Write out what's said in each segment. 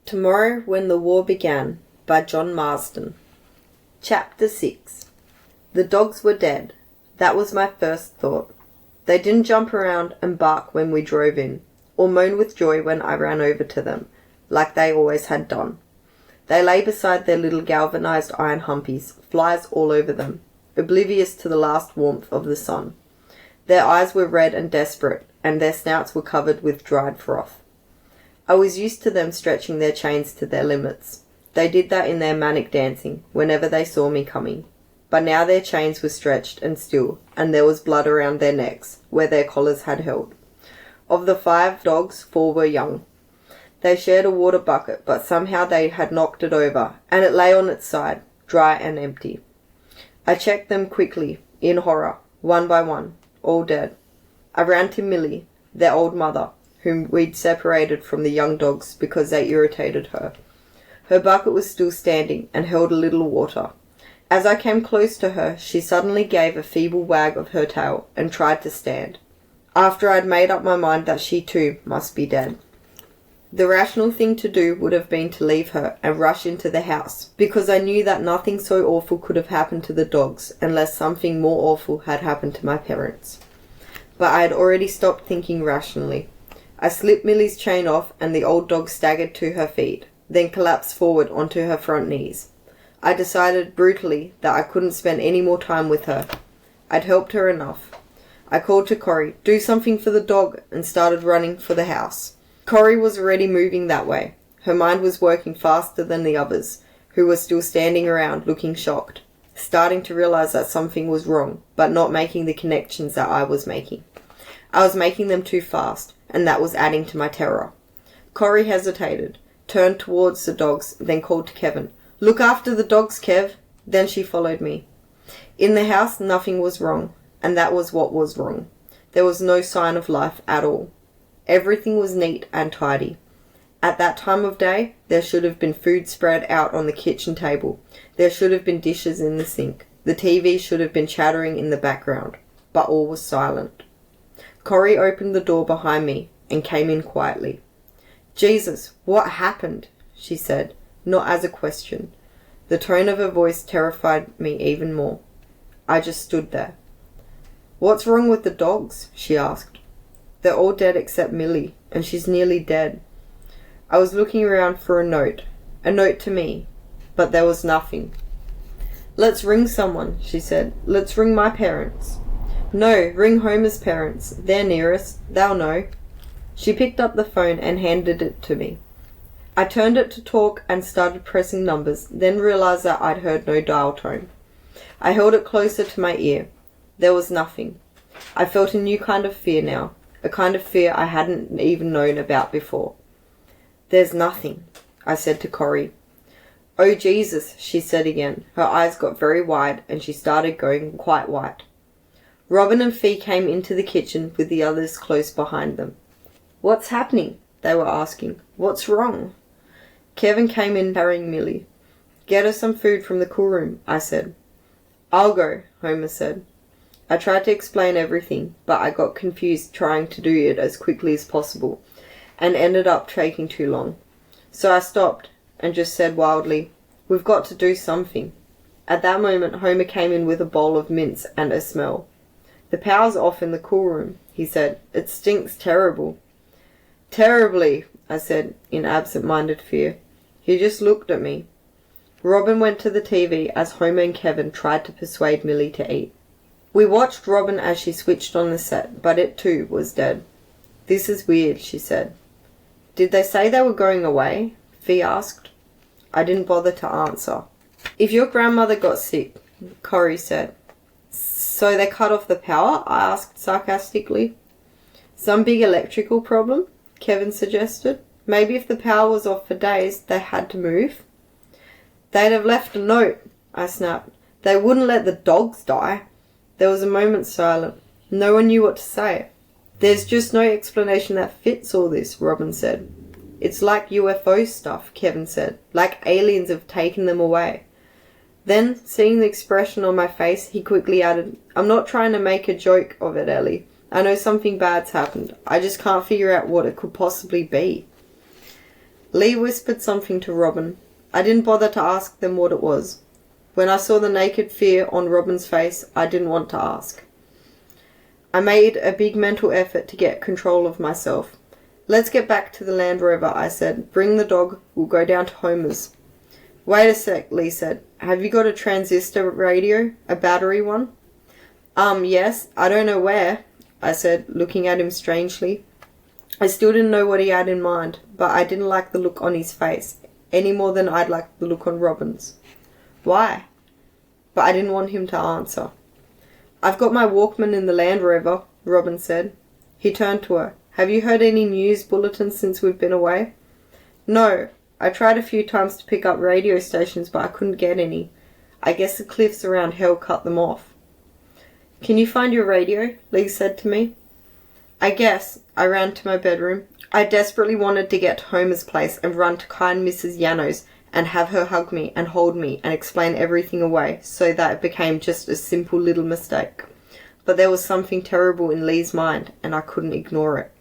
Tomorrow When the War Began by John Marsden. Chapter 6. The dogs were dead. That was my first thought. They didn't jump around and bark when we drove in, or moan with joy when I ran over to them, like they always had done. They lay beside their little galvanized iron humpies, flies all over them, oblivious to the last warmth of the sun. Their eyes were red and desperate, and their snouts were covered with dried froth. I was used to them stretching their chains to their limits. They did that in their manic dancing, whenever they saw me coming. But now their chains were stretched and still, and there was blood around their necks, where their collars had held. Of the 5 dogs, 4 were young. They shared a water bucket, but somehow they had knocked it over, and it lay on its side, dry and empty. I checked them quickly, in horror, one by one, all dead. I ran to Millie, their old mother, whom we'd separated from the young dogs because they irritated her. Her bucket was still standing and held a little water. As I came close to her, she suddenly gave a feeble wag of her tail and tried to stand, after I'd made up my mind that she too must be dead. The rational thing to do would have been to leave her and rush into the house, because I knew that nothing so awful could have happened to the dogs unless something more awful had happened to my parents. But I had already stopped thinking rationally. I slipped Millie's chain off and the old dog staggered to her feet, then collapsed forward onto her front knees. I decided brutally that I couldn't spend any more time with her. I'd helped her enough. I called to Corrie, "Do something for the dog," and started running for the house. Corrie was already moving that way. Her mind was working faster than the others, who were still standing around looking shocked, starting to realize that something was wrong, but not making the connections that I was making. I was making them too fast, and that was adding to my terror. Corrie hesitated, turned towards the dogs, then called to Kevin, "Look after the dogs, Kev." Then she followed me. In the house, nothing was wrong, and that was what was wrong. There was no sign of life at all. Everything was neat and tidy. At that time of day, there should have been food spread out on the kitchen table. There should have been dishes in the sink. The TV should have been chattering in the background, but all was silent. Corrie opened the door behind me and came in quietly. "Jesus, what happened?" she said, not as a question. The tone of her voice terrified me even more. I just stood there. "What's wrong with the dogs?" she asked. "They're all dead except Millie, and she's nearly dead." I was looking around for a note to me, but there was nothing. "Let's ring someone," she said. "Let's ring my parents." "No, ring Homer's parents. They're nearest. They'll know." She picked up the phone and handed it to me. I turned it to talk and started pressing numbers, then realized that I'd heard no dial tone. I held it closer to my ear. There was nothing. I felt a new kind of fear now, a kind of fear I hadn't even known about before. "There's nothing," I said to Corrie. "Oh, Jesus," she said again. Her eyes got very wide and she started going quite white. Robin and Fee came into the kitchen with the others close behind them. "What's happening?" they were asking. "What's wrong?" Kevin came in carrying Millie. "Get her some food from the cool room," I said. "I'll go," Homer said. I tried to explain everything, but I got confused trying to do it as quickly as possible, and ended up taking too long. So I stopped and just said wildly, "We've got to do something." At that moment, Homer came in with a bowl of mince and a smell. "The power's off in the cool room," he said. "It stinks terrible." "Terribly," I said, in absent-minded fear. He just looked at me. Robin went to the TV as Homer and Kevin tried to persuade Millie to eat. We watched Robin as she switched on the set, but it too was dead. "This is weird," she said. "Did they say they were going away?" Fee asked. I didn't bother to answer. "If your grandmother got sick," Corrie said. "So they cut off the power?" I asked sarcastically. "Some big electrical problem?" Kevin suggested. "Maybe if the power was off for days, they had to move." "They'd have left a note," I snapped. "They wouldn't let the dogs die." There was a moment's silence. No one knew what to say. "There's just no explanation that fits all this," Robin said. "It's like UFO stuff," Kevin said. "Like aliens have taken them away." Then, seeing the expression on my face, he quickly added, "I'm not trying to make a joke of it, Ellie. I know something bad's happened. I just can't figure out what it could possibly be." Lee whispered something to Robin. I didn't bother to ask them what it was. When I saw the naked fear on Robin's face, I didn't want to ask. I made a big mental effort to get control of myself. Let's get back to the Land Rover, I said. Bring the dog. We'll go down to Homer's. Wait a sec, Lee said. Have you got a transistor radio? A battery one? Yes. I don't know where, I said, looking at him strangely. I still didn't know what he had in mind, but I didn't like the look on his face, any more than I'd liked the look on Robin's. Why? But I didn't want him to answer. I've got my Walkman in the Land Rover, Robin said. He turned to her. Have you heard any news bulletins since we've been away? No. I tried a few times to pick up radio stations, but I couldn't get any. I guess the cliffs around hell cut them off. Can you find your radio? Lee said to me. I guess. I ran to my bedroom. I desperately wanted to get to Homer's place and run to kind Mrs. Yano's and have her hug me and hold me and explain everything away so that it became just a simple little mistake. But there was something terrible in Lee's mind, and I couldn't ignore it.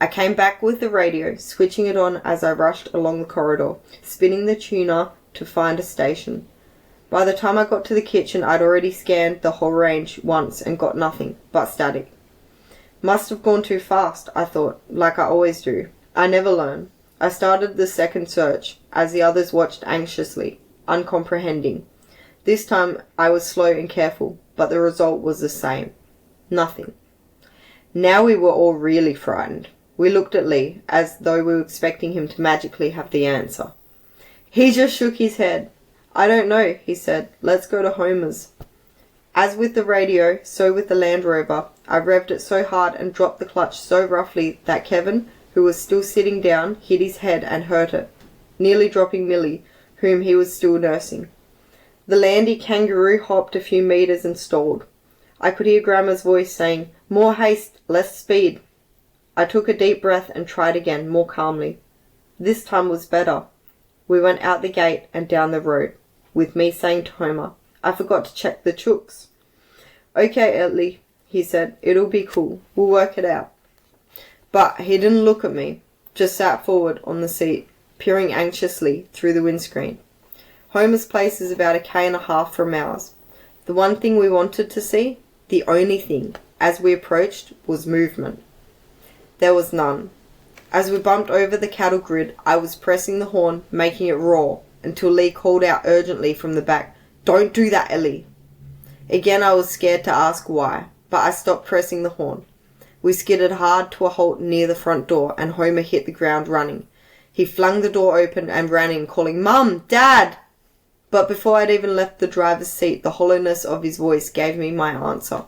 I came back with the radio, switching it on as I rushed along the corridor, spinning the tuner to find a station. By the time I got to the kitchen, I'd already scanned the whole range once and got nothing but static. Must have gone too fast, I thought, like I always do. I never learn. I started the second search, as the others watched anxiously, uncomprehending. This time I was slow and careful, but the result was the same. Nothing. Now we were all really frightened. We looked at Lee, as though we were expecting him to magically have the answer. He just shook his head. I don't know, he said. Let's go to Homer's. As with the radio, so with the Land Rover, I revved it so hard and dropped the clutch so roughly that Kevin, who was still sitting down, hit his head and hurt it, nearly dropping Millie, whom he was still nursing. The landy kangaroo hopped a few metres and stalled. I could hear Grandma's voice saying, More haste, less speed. I took a deep breath and tried again, more calmly. This time was better. We went out the gate and down the road, with me saying to Homer, I forgot to check the chooks. Okay, Ellie, he said, it'll be cool. We'll work it out. But he didn't look at me, just sat forward on the seat, peering anxiously through the windscreen. Homer's place is about 1.5 km from ours. The one thing we wanted to see, the only thing, as we approached, was movement. There was none. As we bumped over the cattle grid, I was pressing the horn, making it roar, until Lee called out urgently from the back, Don't do that, Ellie. Again I was scared to ask why, but I stopped pressing the horn. We skidded hard to a halt near the front door, and Homer hit the ground running. He flung the door open and ran in, calling, Mum! Dad! But before I'd even left the driver's seat, the hollowness of his voice gave me my answer.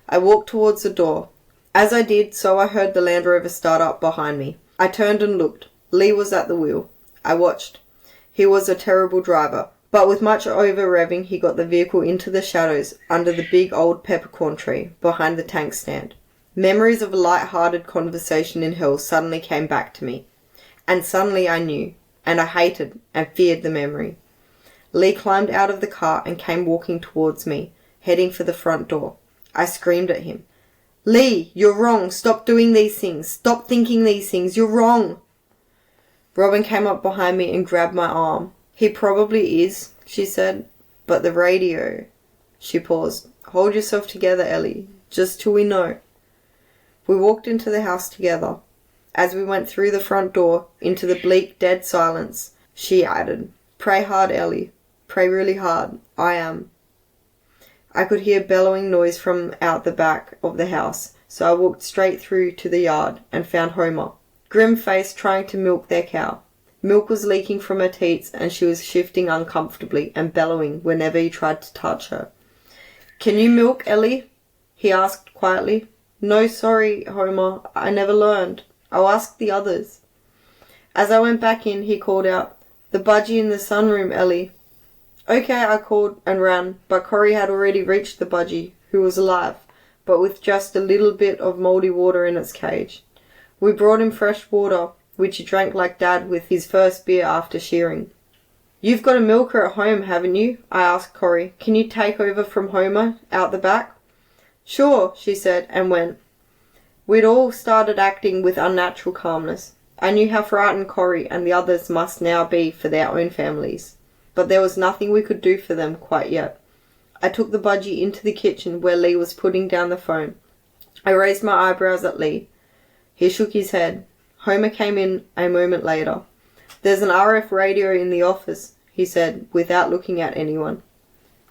I walked towards the door. As I did, so I heard the Land Rover start up behind me. I turned and looked. Lee was at the wheel. I watched. He was a terrible driver, but with much over-revving he got the vehicle into the shadows under the big old peppercorn tree behind the tank stand. Memories of a light-hearted conversation in hell suddenly came back to me. And suddenly I knew, and I hated and feared the memory. Lee climbed out of the car and came walking towards me, heading for the front door. I screamed at him. Lee, you're wrong. Stop doing these things. Stop thinking these things. You're wrong. Robin came up behind me and grabbed my arm. He probably is, she said. But the radio... She paused. Hold yourself together, Ellie. Just till we know. We walked into the house together. As we went through the front door, into the bleak, dead silence, she added, Pray hard, Ellie. Pray really hard. I am. I could hear bellowing noise from out the back of the house, so I walked straight through to the yard and found Homer, grim-faced, trying to milk their cow. Milk was leaking from her teats, and she was shifting uncomfortably and bellowing whenever he tried to touch her. Can you milk, Ellie? He asked quietly. No, sorry, Homer. I never learned. I'll ask the others. As I went back in, he called out, The budgie in the sunroom, Ellie. Okay, I called and ran, but Corrie had already reached the budgie, who was alive, but with just a little bit of mouldy water in its cage. We brought him fresh water, which he drank like Dad with his first beer after shearing. You've got a milker at home, haven't you? I asked Corrie. Can you take over from Homer out the back? Sure, she said, and went. We'd all started acting with unnatural calmness. I knew how frightened Corrie and the others must now be for their own families, but there was nothing we could do for them quite yet. I took the budgie into the kitchen where Lee was putting down the phone. I raised my eyebrows at Lee. He shook his head. Homer came in a moment later. "There's an RF radio in the office," he said, without looking at anyone.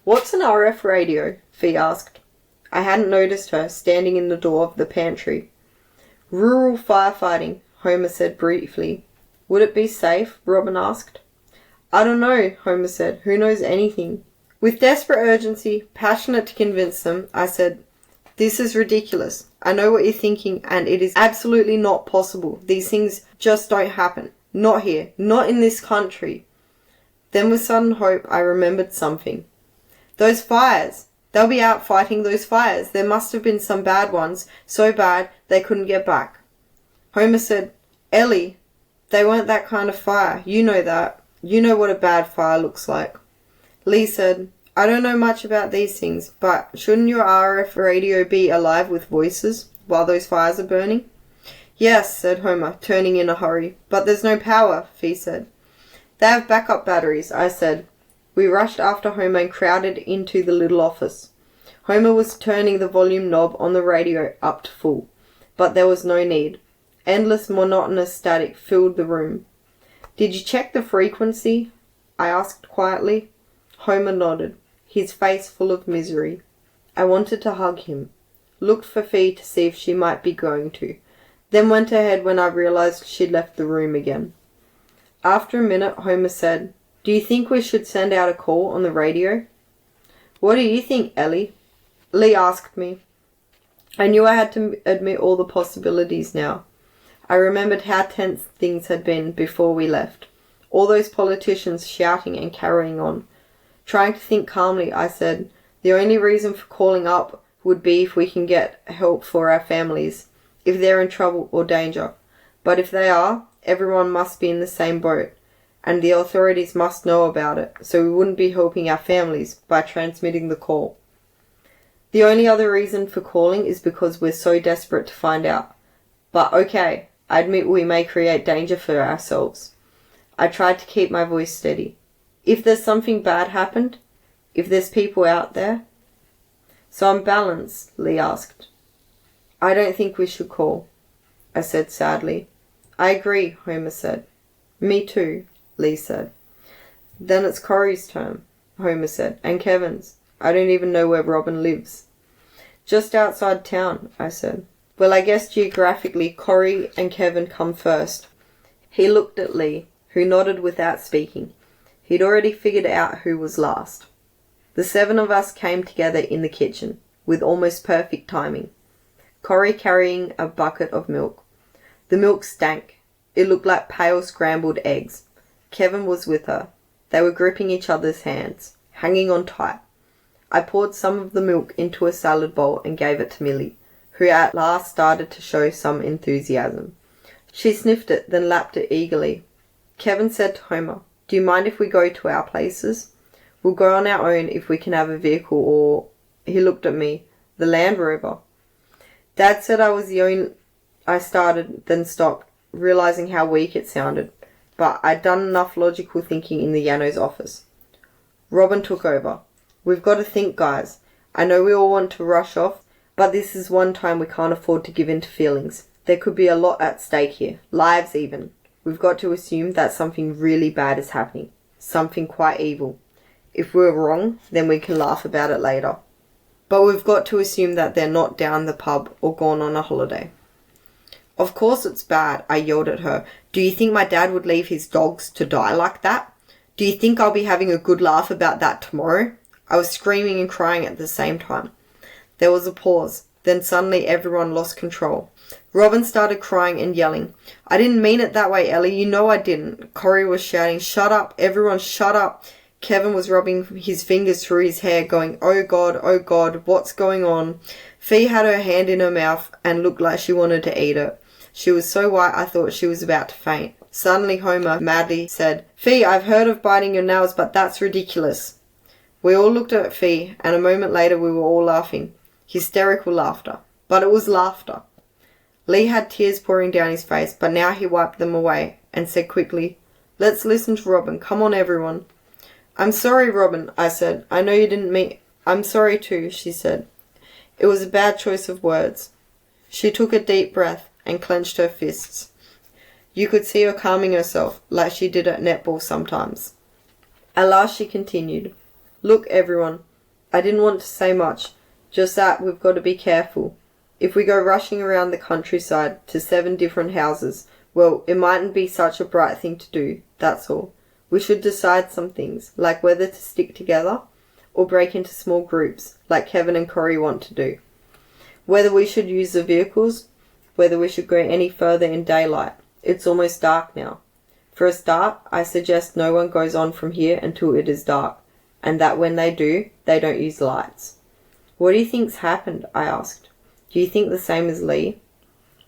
"What's an RF radio?" Fee asked. I hadn't noticed her, standing in the door of the pantry. "Rural firefighting," Homer said briefly. "Would it be safe?" Robin asked. "I don't know," Homer said. "Who knows anything?" With desperate urgency, passionate to convince them, I said, "This is ridiculous. I know what you're thinking, and it is absolutely not possible. These things just don't happen. Not here. Not in this country." Then with sudden hope, I remembered something. "Those fires! They'll be out fighting those fires. There must have been some bad ones, so bad they couldn't get back." Homer said, "Ellie, they weren't that kind of fire. You know that. You know what a bad fire looks like." Lee said, "I don't know much about these things, but shouldn't your RF radio be alive with voices while those fires are burning?" "Yes," said Homer, turning in a hurry. "But there's no power," Fee said. "They have backup batteries," I said. We rushed after Homer and crowded into the little office. Homer was turning the volume knob on the radio up to full, but there was no need. Endless monotonous static filled the room. "Did you check the frequency?" I asked quietly. Homer nodded, his face full of misery. I wanted to hug him. Looked for Fee to see if she might be going to, then went ahead when I realized she'd left the room again. After a minute, Homer said, "Do you think we should send out a call on the radio?" "What do you think, Ellie?" Lee asked me. I knew I had to admit all the possibilities now. I remembered how tense things had been before we left. All those politicians shouting and carrying on. Trying to think calmly, I said, "The only reason for calling up would be if we can get help for our families, if they're in trouble or danger. But if they are, everyone must be in the same boat, and the authorities must know about it, so we wouldn't be helping our families by transmitting the call. The only other reason for calling is because we're so desperate to find out. But okay, I admit we may create danger for ourselves." I tried to keep my voice steady. "If there's something bad happened, if there's people out there." "So on balance," Lee asked, "I don't think we should call," I said sadly. "I agree," Homer said. "Me too," Lee said. "Then it's Corrie's turn," Homer said, "and Kevin's. I don't even know where Robin lives." "Just outside town," I said. "Well, I guess geographically Corrie and Kevin come first." He looked at Lee, who nodded without speaking. He'd already figured out who was last. The 7 of us came together in the kitchen, with almost perfect timing. Corrie carrying a bucket of milk. The milk stank. It looked like pale scrambled eggs. Kevin was with her. They were gripping each other's hands, hanging on tight. I poured some of the milk into a salad bowl and gave it to Millie, who at last started to show some enthusiasm. She sniffed it, then lapped it eagerly. Kevin said to Homer, "Do you mind if we go to our places? We'll go on our own if we can have a vehicle or—" He looked at me. "The Land Rover." Dad said I was the only... I started, then stopped, realizing how weak it sounded. But I'd done enough logical thinking in the Yano's office. Robin took over. "We've got to think, guys. I know we all want to rush off, but this is one time we can't afford to give in to feelings. There could be a lot at stake here. Lives even. We've got to assume that something really bad is happening. Something quite evil. If we're wrong, then we can laugh about it later. But we've got to assume that they're not down the pub or gone on a holiday." "Of course it's bad," I yelled at her. "Do you think my dad would leave his dogs to die like that? Do you think I'll be having a good laugh about that tomorrow?" I was screaming and crying at the same time. There was a pause. Then suddenly everyone lost control. Robin started crying and yelling. "I didn't mean it that way, Ellie. You know I didn't." Corrie was shouting, "Shut up. Everyone shut up." Kevin was rubbing his fingers through his hair, going, oh God, what's going on?" Fee had her hand in her mouth and looked like she wanted to eat it. She was so white I thought she was about to faint. Suddenly Homer madly said, "Fee, I've heard of biting your nails, but that's ridiculous." We all looked at Fee, and a moment later we were all laughing. Hysterical laughter. But it was laughter. Lee had tears pouring down his face, but now he wiped them away and said quickly, "Let's listen to Robin. Come on, everyone." "I'm sorry, Robin," I said. "I know you didn't mean—" "I'm sorry too," she said. "It was a bad choice of words." She took a deep breath and clenched her fists. You could see her calming herself, like she did at netball sometimes. At last she continued, "Look, everyone, I didn't want to say much, just that we've got to be careful. If we go rushing around the countryside to 7 different houses, well, it mightn't be such a bright thing to do, that's all. We should decide some things, like whether to stick together or break into small groups, like Kevin and Corey want to do. Whether we should use the vehicles, whether we should go any further in daylight. It's almost dark now. For a start, I suggest no one goes on from here until it is dark, and that when they do, they don't use lights." "What do you think's happened?" I asked. "Do you think the same as Lee?"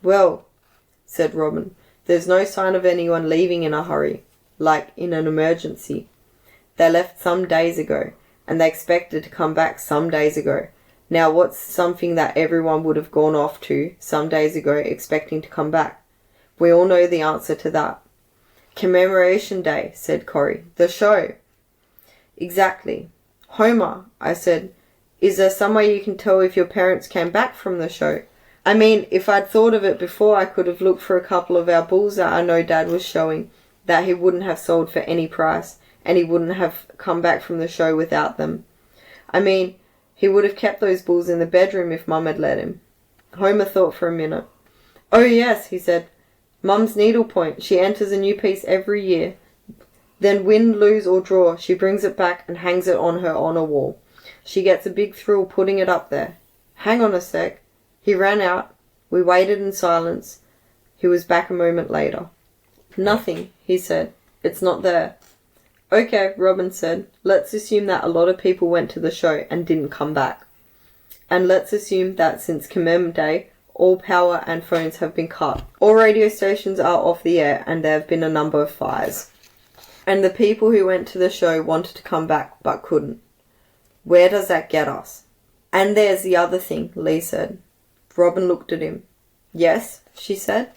"Well," said Robin, "there's no sign of anyone leaving in a hurry, like in an emergency. They left some days ago, and they expected to come back some days ago. Now what's something that everyone would have gone off to some days ago expecting to come back? We all know the answer to that." "Commemoration Day," said Corey. "The show." "Exactly. Homer," I said, "is there some way you can tell if your parents came back from the show? I mean, if I'd thought of it before, I could have looked for a couple of our bulls that I know Dad was showing, that he wouldn't have sold for any price, and he wouldn't have come back from the show without them. I mean, he would have kept those bulls in the bedroom if Mum had let him." Homer thought for a minute. "Oh yes," he said. "Mum's needlepoint. She enters a new piece every year. Then win, lose, or draw, she brings it back and hangs it on her honor wall. She gets a big thrill putting it up there. Hang on a sec." He ran out. We waited in silence. He was back a moment later. "Nothing," he said. "It's not there." "Okay," Robin said. "Let's assume that a lot of people went to the show and didn't come back. And let's assume that since Commem Day, all power and phones have been cut. All radio stations are off the air and there have been a number of fires. And the people who went to the show wanted to come back but couldn't. Where does that get us?" "And there's the other thing," Lee said. Robin looked at him. "Yes," she said.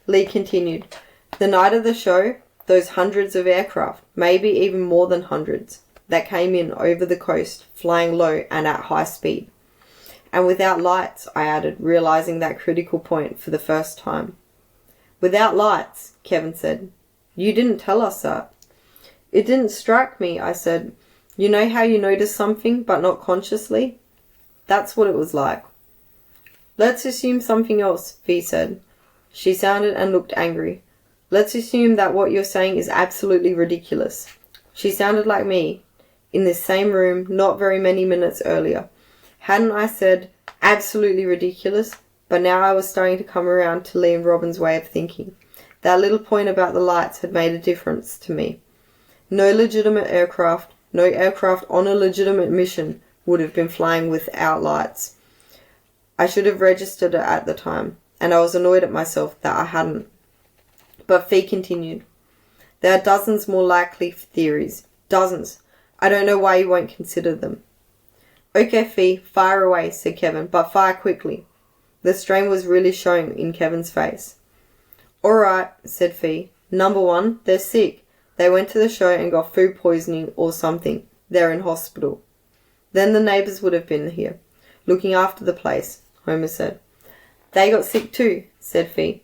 Lee continued. "The night of the show, those hundreds of aircraft, maybe even more than hundreds, that came in over the coast, flying low and at high speed. And without lights," I added, realizing that critical point for the first time. "Without lights," Kevin said. "You didn't tell us that." "It didn't strike me," I said. "You know how you notice something, but not consciously? That's what it was like." "Let's assume something else," Fee said. She sounded and looked angry. "Let's assume that what you're saying is absolutely ridiculous." She sounded like me, in this same room, not very many minutes earlier. Hadn't I said, absolutely ridiculous? But now I was starting to come around to Lee and Robin's way of thinking. That little point about the lights had made a difference to me. No legitimate aircraft, no aircraft on a legitimate mission would have been flying without lights. I should have registered it at the time, and I was annoyed at myself that I hadn't. But Fee continued. "There are dozens more likely theories. Dozens. I don't know why you won't consider them." "Okay, Fee, fire away," said Kevin, "but fire quickly." The strain was really showing in Kevin's face. "All right," said Fee. "Number 1, they're sick. They went to the show and got food poisoning or something. They're in hospital." "Then the neighbours would have been here, looking after the place," Homer said. "They got sick too," said Fee.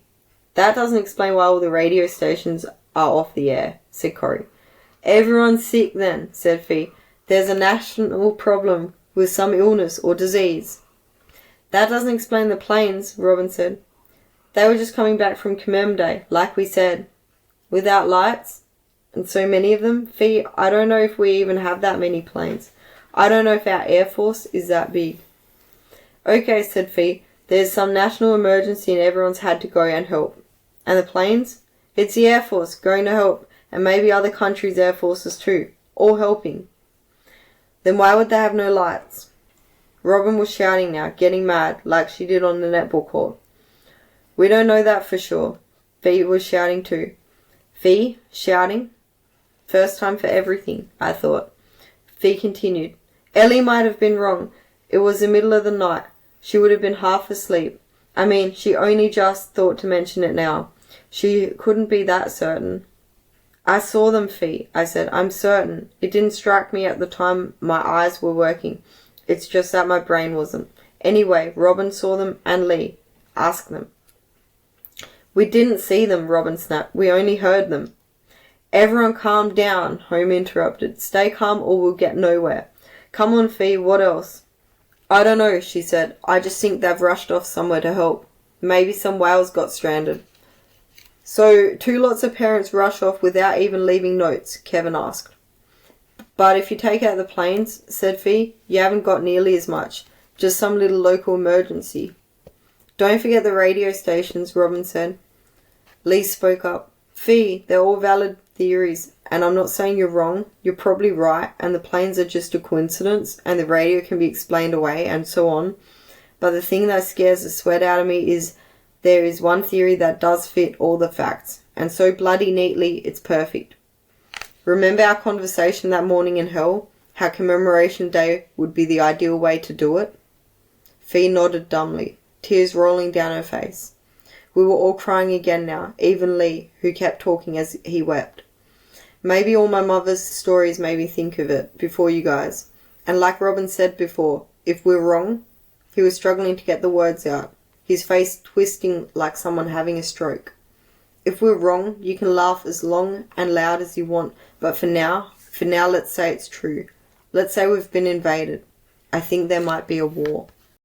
"That doesn't explain why all the radio stations are off the air," said Corey. "Everyone's sick then," said Fee. "There's a national problem with some illness or disease." "That doesn't explain the planes," Robin said. "They were just coming back from Commem Day, like we said." "Without lights? And so many of them? Fee, I don't know if we even have that many planes. I don't know if our Air Force is that big." "Okay," said Fee. "There's some national emergency and everyone's had to go and help. And the planes? It's the Air Force going to help, and maybe other countries' Air Forces too, all helping." "Then why would they have no lights?" Robin was shouting now, getting mad, like she did on the netball court. "We don't know that for sure." Fee was shouting too. "Fee? Shouting? First time for everything," I thought. Fee continued. "Ellie might have been wrong. It was the middle of the night. She would have been half asleep. I mean, she only just thought to mention it now. She couldn't be that certain. I saw them, Fee, I said. I'm certain. It didn't strike me at the time my eyes were working. It's just that my brain wasn't. Anyway, Robin saw them and Lee. Ask them. We didn't see them, Robin snapped. We only heard them. Everyone calm down, Home interrupted. Stay calm or we'll get nowhere. Come on, Fee, what else? I don't know, she said. I just think they've rushed off somewhere to help. Maybe some whales got stranded. So, 2 lots of parents rush off without even leaving notes, Kevin asked. But if you take out the planes, said Fee, you haven't got nearly as much. Just some little local emergency. Don't forget the radio stations, Robin said. Lee spoke up. Fee, they're all valid theories, and I'm not saying you're wrong. You're probably right, and the planes are just a coincidence, and the radio can be explained away, and so on. But the thing that scares the sweat out of me is there is one theory that does fit all the facts, and so bloody neatly it's perfect. Remember our conversation that morning in hell? How Commemoration Day would be the ideal way to do it? Fee nodded dumbly, tears rolling down her face. We were all crying again now, even Lee, who kept talking as he wept. Maybe all my mother's stories made me think of it, before you guys. And like Robin said before, if we're wrong... He was struggling to get the words out, his face twisting like someone having a stroke. If we're wrong, you can laugh as long and loud as you want, but for now, let's say it's true. Let's say we've been invaded. I think there might be a war.